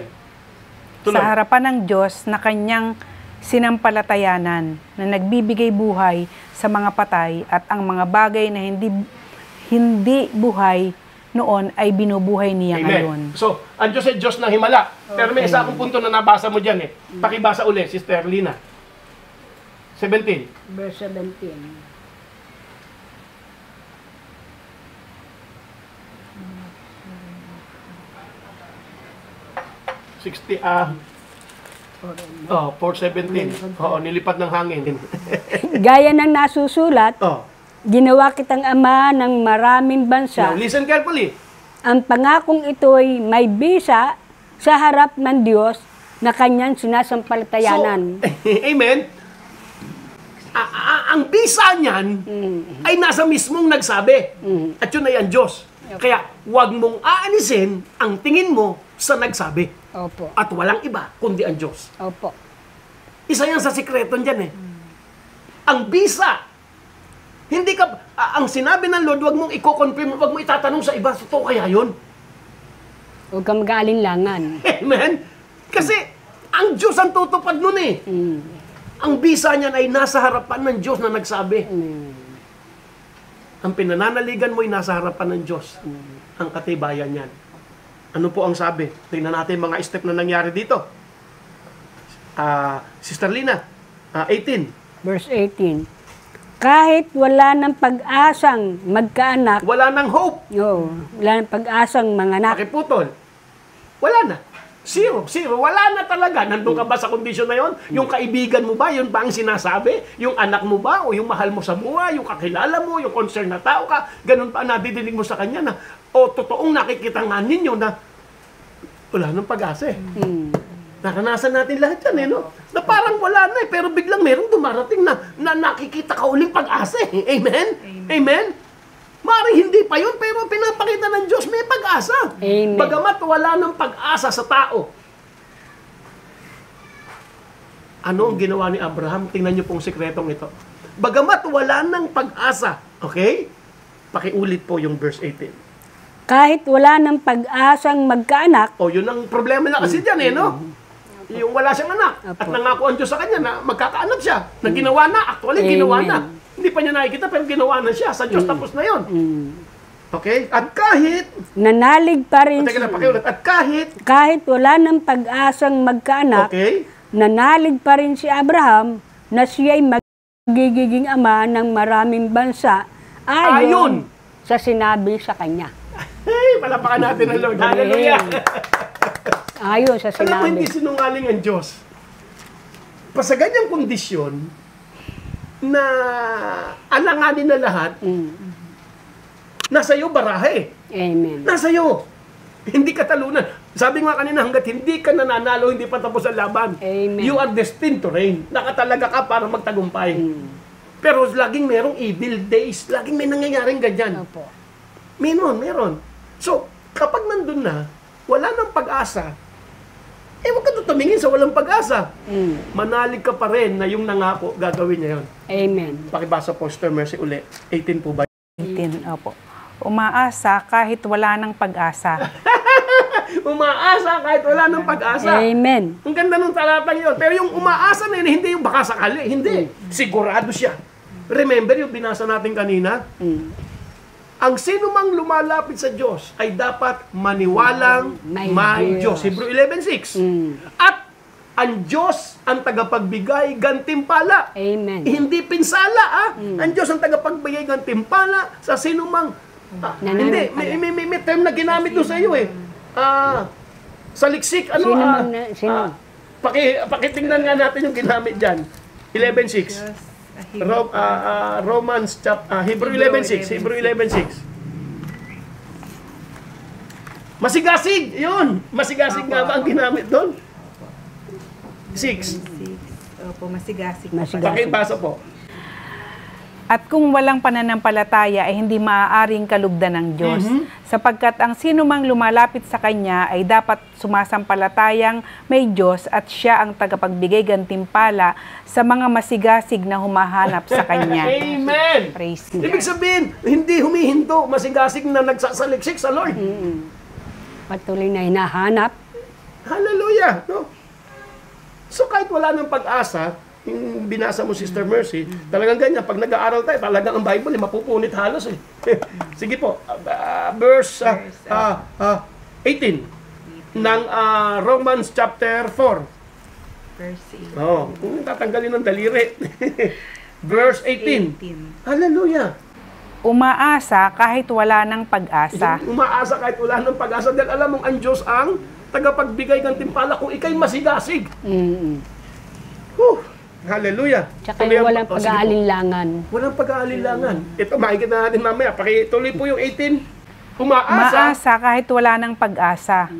Sa harapan ng Diyos na kanyang sinampalatayanan, na nagbibigay buhay sa mga patay at ang mga bagay na hindi buhay noon ay binubuhay niya ngayon. So, ang Diyos ay Diyos ng himala. Pero may isa akong punto na nabasa mo dyan eh. Pakibasa ulit, Sister Lina. 17. Verse 17. 417. Oo, nilipad ng hangin. Gaya ng nasusulat, Oh. ginawa kitang ama ng maraming bansa. Now, listen carefully. Ang pangakong ito'y may bisa sa harap ng Diyos na kanyang sinasampalatayanan. So, amen. Ang bisa niyan ay nasa mismong nagsabi. At yun ay ang Diyos. Kaya huwag mong aanisin ang tingin mo sa nagsabi. Opo. At walang iba kundi ang Diyos. Opo. Isa yan sa sikreto dyan eh. Ang bisa. Hindi ka, ang sinabi ng Lord, huwag mong i-confirm, huwag mong itatanong sa iba, totoo kaya yun? Huwag kang mag-aalinlangan. Amen? Kasi, ang Diyos ang tutupad nun eh. Ang bisa niyan ay nasa harapan ng Diyos na nagsabi. Ang pinananaligan mo ay nasa harapan ng Diyos. Ang katibayan niyan. Ano po ang sabi? Tingnan natin mga step na nangyari dito. Sister Lina, 18. Verse 18. Kahit wala ng pag-asang magkaanak, Wala nang hope. wala ng pag-asang manganak, Nakiputol. Wala na. Zero. Wala na talaga. Nandun ka ba sa kondisyon na yon? Yung kaibigan mo ba? Yun ba ang sinasabi? Yung anak mo ba? O yung mahal mo sa buhay? Yung kakilala mo? Yung concern na tao ka? Ganun pa nadidinig mo sa kanya na, o totoong nakikita nga ninyo na wala nang pag-asa eh. Naranasan natin lahat yan eh, no? Na parang wala na eh, pero biglang merong dumarating na nakikita ka uling pag-asa eh. Amen? Amen? Maring hindi pa yun, pero pinapakita ng Diyos may pag-asa. Amen. Bagamat wala ng pag-asa sa tao. Ano ang ginawa ni Abraham? Tingnan niyo pong sikretong ito. Bagamat wala ng pag-asa, okay? Pakiulit po yung verse 18. kahit wala ng pag-asang magkaanak, O, yun ang problema na kasi dyan eh, no? Yung wala siyang anak. At nangako ang Diyos sa kanya na magkakaanak siya. Na ginawa na. Actually, ginawa na. Hindi pa niya nakikita pero ginawa na siya. Sa Diyos tapos na yon. Okay? At kahit, Nanalig pa rin teka lang, pakiulit. At kahit wala ng pag-asang magkaanak, okay? nanalig pa rin si Abraham na siya'y magiging ama ng maraming bansa ayon sa sinabi sa kanya. Hey, palapakan natin ang Lord. Hallelujah! Ayon sa Alam mo, hindi sinabi. sinungaling ang Diyos. Pa sa ganyang kondisyon, na alanganin na lahat, nasa iyo barahe. Amen. Nasa iyo. Hindi ka talunan. Sabi nga kanina, hanggat hindi ka nananalo, hindi pa tapos ang laban. Amen. You are destined to reign. Nakatalaga ka para magtagumpay. Pero laging merong evil days. Laging may nangyayaring ganyan. Opo. Meron. So, kapag nandun na, wala nang pag-asa, huwag ka tumingin sa walang pag-asa. Manalig ka pa rin na yung nangako, gagawin niya yun. Amen. Pakibasa po, Sister Mercy, uli. 18 po ba? 18, opo. Umaasa kahit wala ng pag-asa. Umaasa kahit wala ng pag-asa. Amen. Ang ganda ng talatang yun. Pero yung umaasa na yun, hindi yung baka sakali. Hindi. Sigurado siya. Remember yung binasa natin kanina? Ang sino mang lumalapit sa Diyos ay dapat maniwalang may Diyos. Hebrew 11:6. At ang Diyos ang tagapagbigay gantimpala. Amen. Hindi pinsala, Ang Diyos ang tagapagbigay gantimpala sa sino mang... hindi, may term na ginamit doon sa iyo eh. Sa liksik, ano? Sino? Pakitingnan nga natin yung ginamit dyan. 11:6. Romans Hebrew 11:6. Hebrew 11:6. Masigasig, yun. Masigasig nga ba ang ginamit doon? 6. Opo, masigasig. Pakibasa po. At kung walang pananampalataya ay hindi maaaring kalugdan ng Diyos, sapagkat ang sino mang lumalapit sa Kanya ay dapat sumasampalatayang may Diyos at Siya ang tagapagbigay gantimpala sa mga masigasig na humahanap sa Kanya. Amen! Praise God. Ibig sabihin, hindi humihinto, masigasig na nagsasaliksik sa Lord. Patuloy na hinahanap. Hallelujah! No? So kahit wala ng pag-asa, yung binasa mo, Sister Mercy, talagang ganyan. Pag nag-aaral tayo, talagang ang Bible, mapupunit halos eh. Sige po, verse 18 ng Romans chapter 4. Verse 8. Oh, kung tatanggalin ng daliri. Verse 18. Hallelujah! Umaasa kahit wala ng pag-asa. Umaasa kahit wala ng pag-asa dahil alam mong ang Diyos ang tagapagbigay ng timpala kung ikay masigasig. Hallelujah. Tsaka yung walang pag-aalinlangan. Walang pag-aalinlangan. Ito, makikita natin mamaya. Pakituloy po yung 18. Umaasa kahit wala ng pag-asa.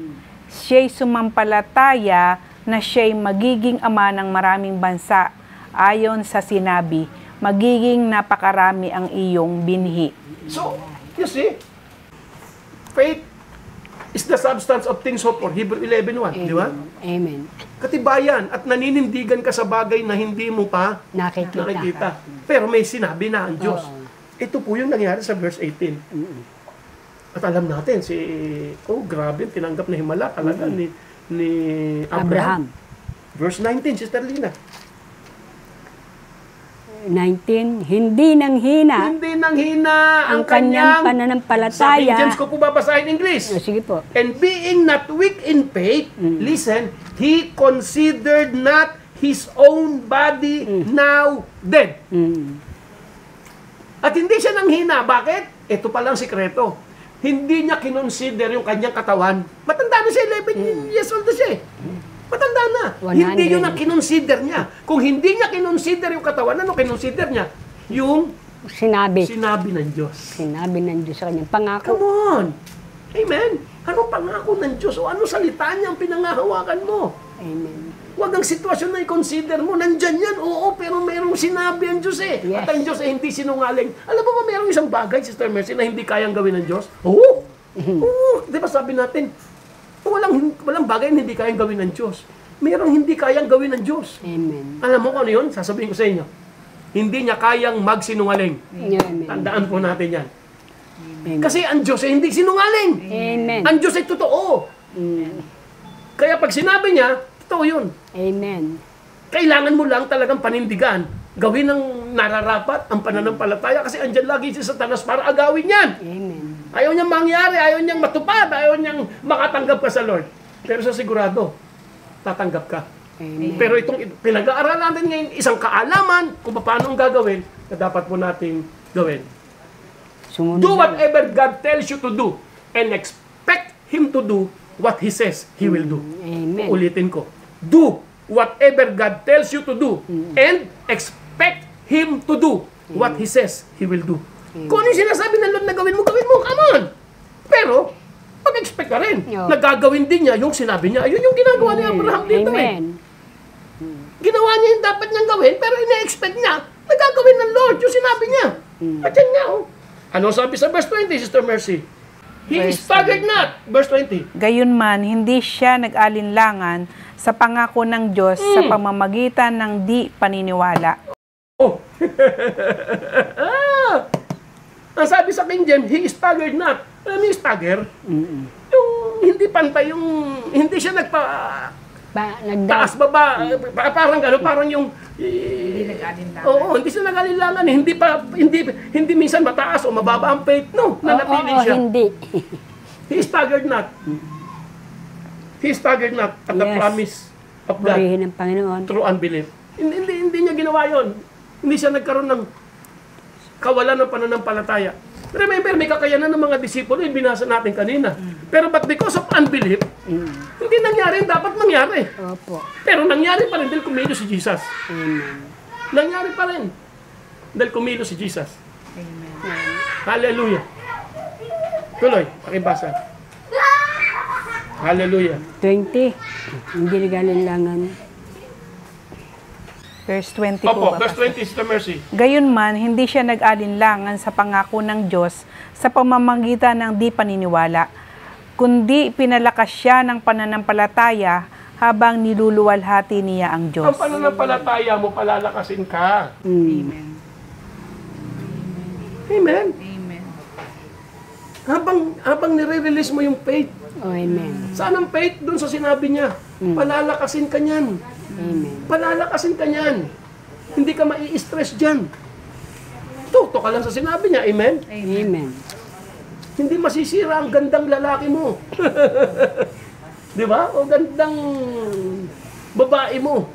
Siya'y sumampalataya na siya'y magiging ama ng maraming bansa. Ayon sa sinabi, magiging napakarami ang iyong binhi. So, you see, faith is the substance of things hoped for. Hebrew 11:1, di ba? Amen. Katibayan at naninindigan ka sa bagay na hindi mo pa nakikita. Pero may sinabi na ang Diyos. Ito po yung nangyari sa verse 18. At alam natin, grabe, tinanggap na himala talaga ni Abraham. Verse 19, Sister Lina. 19, hindi nang hina ang kanyang pananampalataya. Sa King James ko po babasahin English. Sige po. And being not weak in faith, listen, he considered not his own body now dead. At hindi siya nang hina. Bakit? Ito palang sikreto. Hindi niya kinonsider yung kanyang katawan. Matanda na siya, 11 years old na siya. Matanda na. 100. Hindi yun ang kinonsider niya. Kung hindi niya kinonsider yung katawan, ano kinonsider niya? Yung Sinabi ng Diyos. ng Diyos sa kanyang pangako. Come on! Amen! Anong pangako ng Diyos? O ano salita niya ang pinangahawakan mo? Amen. Huwag ang sitwasyon na i-consider mo. Nandyan yan, oo, pero mayroong sinabi ang Diyos eh. Yes. At ang Diyos ay hindi sinungaling. Alam mo ba mayroong isang bagay, Sister Mercy, na hindi kayang gawin ng Diyos? Oo! Oo! Di ba sabi natin, walang bagay na hindi kayang gawin ng Diyos. Mayroong hindi kayang gawin ng Diyos. Amen. Alam mo kung ano yun? Sasabihin ko sa inyo. Hindi niya kayang magsinungaling. Amen. Tandaan po natin yan. Amen. Kasi ang Diyos ay hindi sinungaling. Amen. Ang Diyos ay totoo. Kaya pag sinabi niya, totoo yun. Amen. Kailangan mo lang talagang panindigan. Gawin ang nararapat, ang pananampalataya, kasi andyan lagi si Satanas para agawin yan. Amen. Ayaw niyang mangyari, ayaw niyang matupad, ayaw niyang makatanggap ka sa Lord. Pero sa sigurado, tatanggap ka. Amen. Pero itong pinag-aaralan natin ngayon, isang kaalaman kung paano ang gagawin na dapat po nating gawin. Sumunod Do lang. whatever God tells you to do and expect Him to do what He says He will do. Amen. Ulitin ko. Do whatever God tells you to do and expect Him to do what He says He will do. Kung ano yung sinasabi ng Lord na gawin mo, come on! Pero, pag-expect ka rin. Yo. Nagagawin din niya yung sinabi niya. Ayun yung ginagawa ni Abraham dito eh. Amen. Ginawa niya yung dapat niyang gawin, pero ina-expect niya, nagagawin ng Lord yung sinabi niya. At yan nga, oh. Ano sabi sa verse 20, Sister Mercy? He staggered not. Verse 20. Gayunman, hindi siya nag-alinlangan sa pangako ng Diyos sa pamamagitan ng di paniniwala. Oh. Ang sabi sa King James, he staggered not. Alam mo yung stagger? Yung hindi pantay, yung hindi siya taas baba, parang gano'n, parang yung Hindi nag-alinlangan. oo, hindi siya nag-alilangan, hindi minsan mataas o mababa ang faith, no, nanatili Oo, siya. hindi. He staggered not. He staggered not at the Yes. promise of God Purihin ng Panginoon. through unbelief. Hindi niya ginawa yon. Hindi siya nagkaroon ng kawalan ng pananampalataya. Remember, may kakayanan ng mga disipulo, yung binasa natin kanina. Pero but because of unbelief, hindi nangyari yung dapat mangyari. Opo. Pero nangyari pa rin dahil kumilo si Jesus. Amen. Nangyari pa rin dahil kumilo si Jesus. Hallelujah. Tuloy, pakibasa. Hallelujah. 20. Hindi nag-alinlangan. Verse 20 Opo, po. verse 20, Sister Mercy. Gayunman, hindi siya nag-alinlangan sa pangako ng Diyos sa pamamagitan ng di paniniwala, kundi pinalakas siya ng pananampalataya habang niluluwalhati niya ang Diyos. Ang pananampalataya mo, palalakasin ka. Amen. Amen. Amen. Habang nire-release mo yung faith, Oh, amen. saan ang faith? Doon sa sinabi niya, palalakasin ka niyan. Amen. Palalakasin ka niyan. Hindi ka mai-stress dyan. Tuto ka lang sa sinabi niya. Amen? Amen. Hindi masisira ang gandang lalaki mo. Di ba? O gandang babae mo.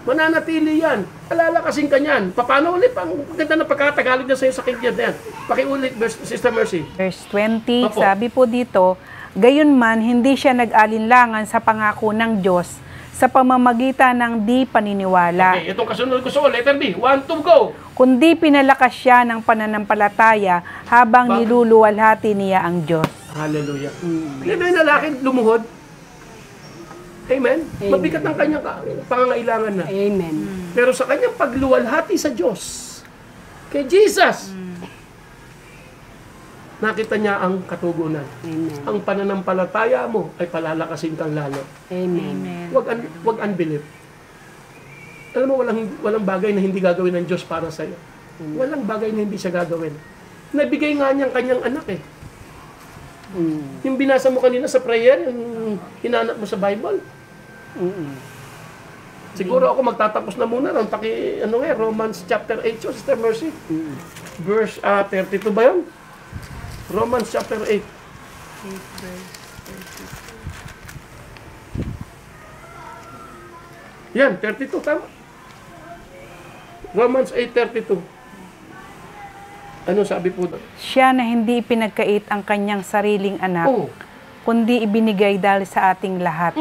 Mananatili yan. Palalakasin ka niyan. Paano ulit? Ang ganda na pagkatagalog niya sa'yo sa King James yan. Pakiulit, Sister Mercy. Verse 20, Opo. sabi po dito, gayunman, hindi siya nag-alinlangan sa pangako ng Diyos sa pamamagitan ng di paniniwala, Okay, itong kasunod ko sa letter B. 1, 2, go! kundi pinalakas siya ng pananampalataya habang niluluwalhati niya ang Diyos. Hallelujah. Hindi na yung lalaki lumuhod. Amen? Mabigat ang kanyang pangangailangan na. Amen. Pero sa kanyang pagluwalhati sa Diyos, kay Jesus, nakita niya ang katugunan. Amen. Ang pananampalataya mo ay palalakasin kang lalo. Amen. Wag unbelief. Alam mo, walang bagay na hindi gagawin ng Diyos para sa iyo. Walang bagay na hindi siya gagawin. Nabigay nga niyang kanyang anak eh. Yung binasa mo kanina sa prayer, yung hinanap mo sa Bible. Siguro ako magtatapos na muna ng Romans chapter 8, Sister Mercy. Verse 32 ba yun? Romans chapter 8. Yan, 32, tama. Romans 8:32. Ano sabi po doon? Siya na hindi ipinagkait ang kanyang sariling anak, Oh. kundi ibinigay dahil sa ating lahat.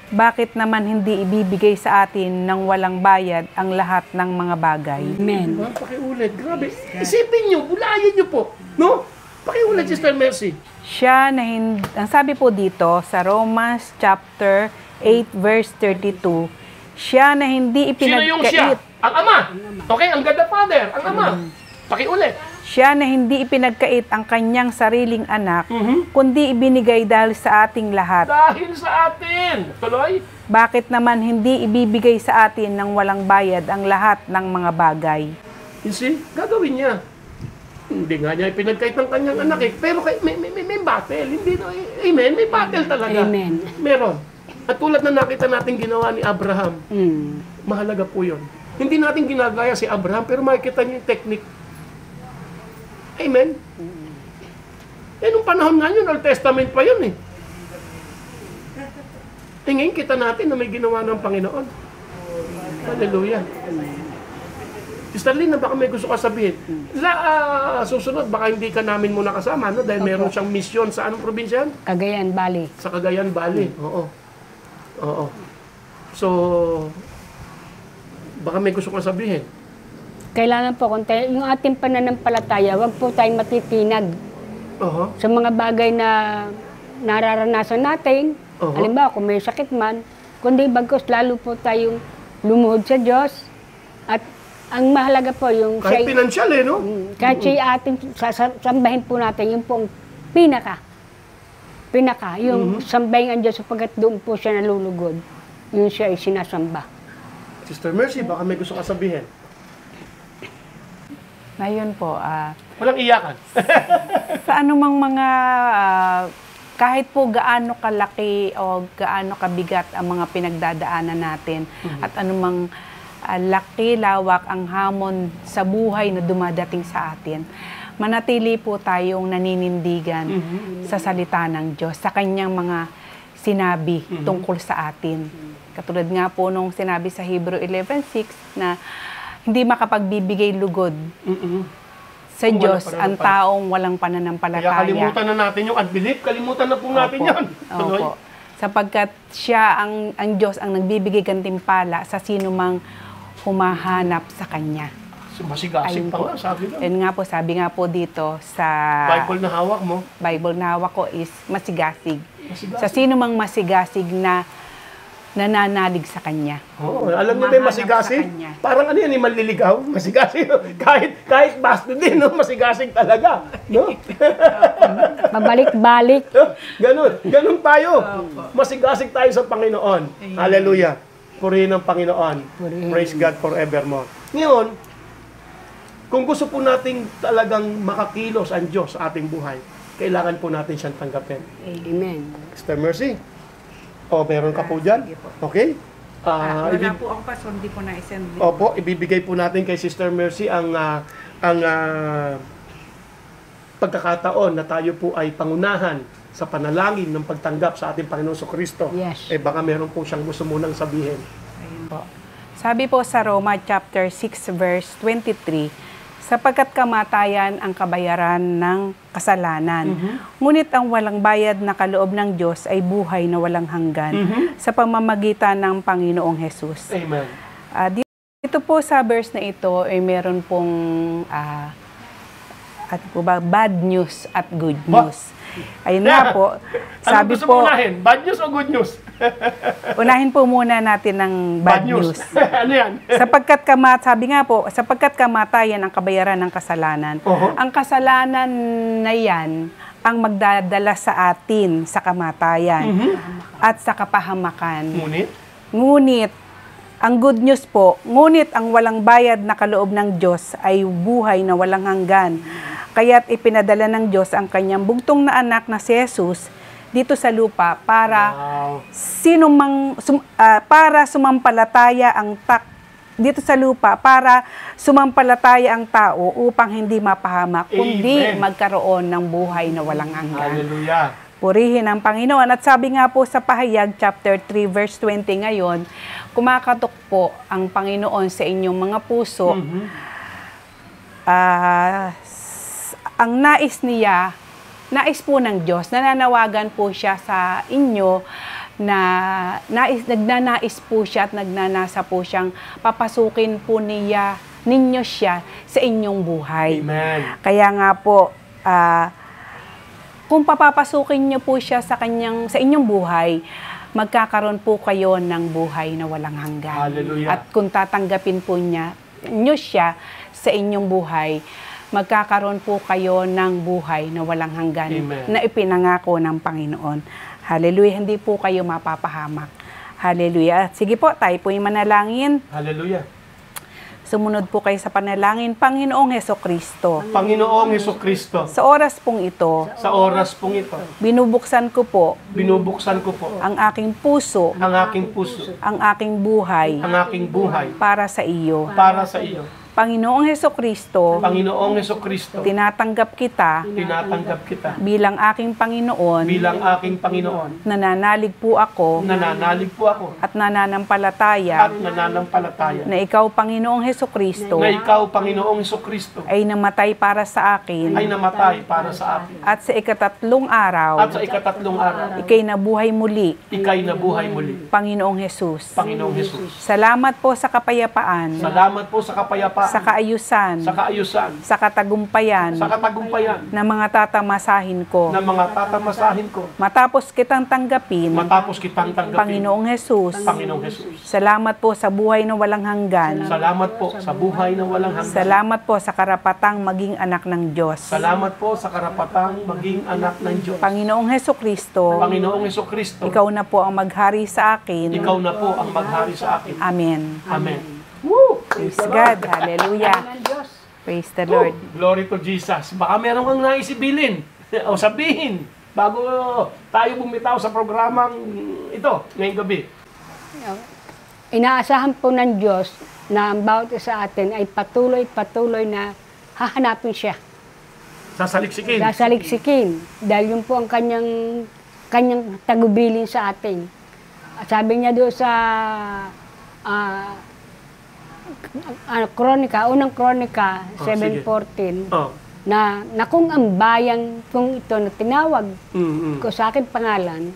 Bakit naman hindi ibibigay sa atin ng walang bayad ang lahat ng mga bagay? Amen. Pakiulit. Grabe. Isipin nyo, bulayan nyo po. No? Pakiulit, Sister Mercy. Siya na hindi, ang sabi po dito sa Romans chapter 8 verse 32, siya na hindi Sino yung siya? ipinagkait, Ang Ama. Okay, ang God the Father. Ang Ama. Pakiulit. siya na hindi ipinagkait ang kanyang sariling anak, kundi ibinigay dahil sa ating lahat. Dahil sa atin. Tuloy. Bakit naman hindi ibibigay sa atin ng walang bayad ang lahat ng mga bagay? You see? Gagawin niya. Hindi nga niya ipinagkait ng kanyang anak eh. Pero may battle. Hindi na, amen? May battle talaga. Amen. Meron. At tulad na nakita natin ginawa ni Abraham, mahalaga po yun. Hindi natin ginagaya si Abraham, pero makikita niyo yung technique. Amen? Nung panahon nga yun, Old Testament pa yun eh. Ngayon kita natin na may ginawa ng Panginoon. Hallelujah. Sister Lynn, baka may gusto ka sabihin. Susunod, baka hindi ka namin muna kasama, no? Dahil meron siyang misyon sa anong probinsya? Cagayan Valley. Sa Cagayan Valley. Oo. So, baka may gusto ka sabihin. Kailangan po, yung ating pananampalataya, wag po tayong matitinag sa mga bagay na nararanasan natin. Halimbawa, kung may sakit man, kundi bagkus lalo po tayong lumuhod sa Diyos. At ang mahalaga po yung... Kahit pinansyal no? Kahit siya ating sambahin po natin, yung pong pinaka, yung sambahin ang Diyos sapagkat doon po siya nalulugod. Yun siya ay sinasamba. Sister Mercy, baka may gusto ka sabihin. Ngayon po, Walang iyakan. sa anumang mga, kahit po gaano kalaki o gaano kabigat ang mga pinagdadaanan natin at anumang laki, lawak ang hamon sa buhay na dumadating sa atin, manatili po tayong naninindigan sa salita ng Diyos, sa kanyang mga sinabi tungkol sa atin. Katulad nga po nung sinabi sa Hebrew 11:6 na hindi makapagbibigay lugod sa Diyos ang taong walang pananampalataya. Kaya kalimutan na natin yung unbelief, kalimutan na po natin yan. Opo. Sapagkat siya ang Diyos ang nagbibigay gantimpala sa sino mang humahanap sa Kanya. Masigasig pa nga, sabi lang. And nga po, sabi nga po dito sa Bible na hawak mo. Bible na hawak ko is masigasig. Sa sino mang masigasig na nananalig sa Kanya. Oo, alam niyo ba yung masigasig? Parang ano yan, maliligaw. Masigasig. kahit basto din, no? Masigasig talaga. No? Pabalik-balik. Ganun tayo. Masigasig tayo sa Panginoon. Hallelujah. Purihin ang Panginoon. Praise God forevermore. Ngayon, kung gusto po nating talagang makakilos ang Diyos sa ating buhay, kailangan po natin siyang tanggapin. Amen. Sister Mercy? Meron ka po dyan? Okay? Wala po ako pa, so hindi po na-send. Opo, ibibigay po natin kay Sister Mercy ang pagkakataon na tayo po ay pangunahan sa panalangin ng pagtanggap sa ating Panginoon Kristo. Yes. Baka meron po siyang gusto munang sabihin. Sabi po sa Roma chapter 6 verse 23, sapagkat kamatayan ang kabayaran ng kasalanan. Ngunit ang walang bayad na kaloob ng Diyos ay buhay na walang hanggan sa pamamagitan ng Panginoong Jesus. Amen. Dito po sa verse na ito ay meron pong bad news at good news. Ayun nga po. Sabi gusto po, mo unahin? Bad news o good news? unahin po muna natin ng bad news. Ano yan? Sabi nga po, sapagkat kamatayan ang kabayaran ng kasalanan. Ang kasalanan na yan ang magdadala sa atin sa kamatayan at sa kapahamakan. Ngunit, ang good news po, ngunit ang walang bayad na kaloob ng Diyos ay buhay na walang hanggan. Kaya't ipinadala ng Diyos ang kanyang bugtong na anak na si Jesus dito sa lupa para para sumampalataya dito sa lupa para sumampalataya ang tao upang hindi mapahamak kundi magkaroon ng buhay na walang hanggan. Hallelujah. Purihin ang Panginoon. At sabi nga po sa Pahayag chapter 3 verse 20 ngayon, kumakatok po ang Panginoon sa inyong mga puso. Ang nais niya, nais po ng Diyos, nananawagan po siya sa inyo na nagnanais po siya at nagnanasa po siyang papasukin po ninyo siya sa inyong buhay. Amen. Kaya nga po, kung papapasukin niyo po siya sa inyong buhay, magkakaroon po kayo ng buhay na walang hanggan. Hallelujah. At kung tatanggapin po niyo siya sa inyong buhay, magkakaroon po kayo ng buhay na walang hanggan. Amen. Na ipinangako ng Panginoon. Hallelujah. Hindi po kayo mapapahamak. Hallelujah. Sige po, tayo po yung manalangin. Hallelujah. Sumunod po kayo sa panalangin. Panginoong Hesukristo, Panginoong Hesukristo, sa oras pong ito, sa oras pong ito, binubuksan ko po ang aking puso, aking puso, ang aking buhay ang aking buhay para sa iyo. para sa iyo. Panginoong Hesukristo, Panginoong Hesukristo, tinatanggap kita tinatanggap kita bilang aking Panginoon, bilang aking Panginoon. nananalig po ako Nananalig po ako at nananampalataya at nananampalataya na ikaw, Panginoong Hesukristo, na ikaw, Panginoong Hesukristo, ay namatay para sa akin ay namatay para sa akin. at sa ikatatlong araw, At sa ikatatlong araw, ikay nabuhay muli, ikay nabuhay muli. Panginoong Jesus. Panginoong Jesus. Salamat po sa kapayapaan, Salamat po sa kapayapaan, sa kaayusan, sa kaayusan, sa katagumpayan sa katagumpayan na mga tatamasahin ko. ng mga tatamasahin ko Matapos kitang tanggapin, matapos kitang tanggapin. Panginoong Jesus, Panginoong Jesus. salamat po sa buhay na walang hanggan. Salamat po sa buhay na walang hanggan. Salamat po sa karapatang maging anak ng Diyos. Salamat po sa karapatang maging anak ng Diyos. Panginoong Hesukristo, Panginoong Hesukristo, ikaw na po ang maghari sa akin. ikaw na po ang maghari sa akin. Amen. Amen. Woo! Praise God. Hallelujah. Praise the Lord. Glory to Jesus. Baka meron kang naisibilin o sabihin bago tayo bumitaw sa programang ito ngayong gabi. Inaasahan po ng Diyos na ang bawat isa atin ay patuloy na hahanapin siya. Sasaliksikin. Sasaliksikin. Dahil yun po ang kanyang tagubilin sa atin. At sabi niya doon sa unang Kronika 7:14 Oh. na kung ang bayang kung ito na tinawag ko sa aking pangalan,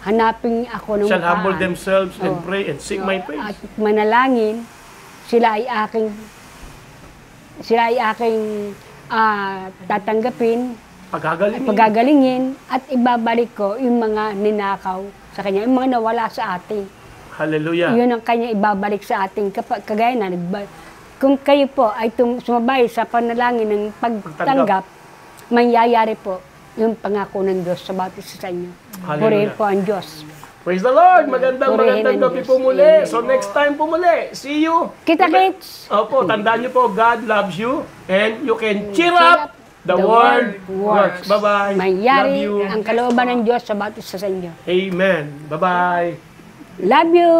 hanapin ako ng Shall humble mukhaan. themselves and Oh. pray and seek my face. At manalangin, sila ay aking tatanggapin, pagagalingin, at ibabalik ko yung mga ninakaw sa kanya, yung mga nawala sa atin. Hallelujah. Yun ang kanya ibabalik sa atin. Kagaya na, kung kayo po ay sumabay sa panalangin ng pagtanggap, mangyayari po yung pangako ng Diyos sa bawat isa sa inyo. Hallelujah. Purihin po ang Diyos. Praise the Lord! Magandang Purihin ang gabi Diyos. po muli. So next time po muli. See you. Kita-kits! Opo, tandaan niyo po, God loves you and you can cheer up. The word works. Bye-bye. Mangyari Love you. ang kalooban ng Diyos sa bawat isa sa inyo. Amen. Bye-bye. Love you!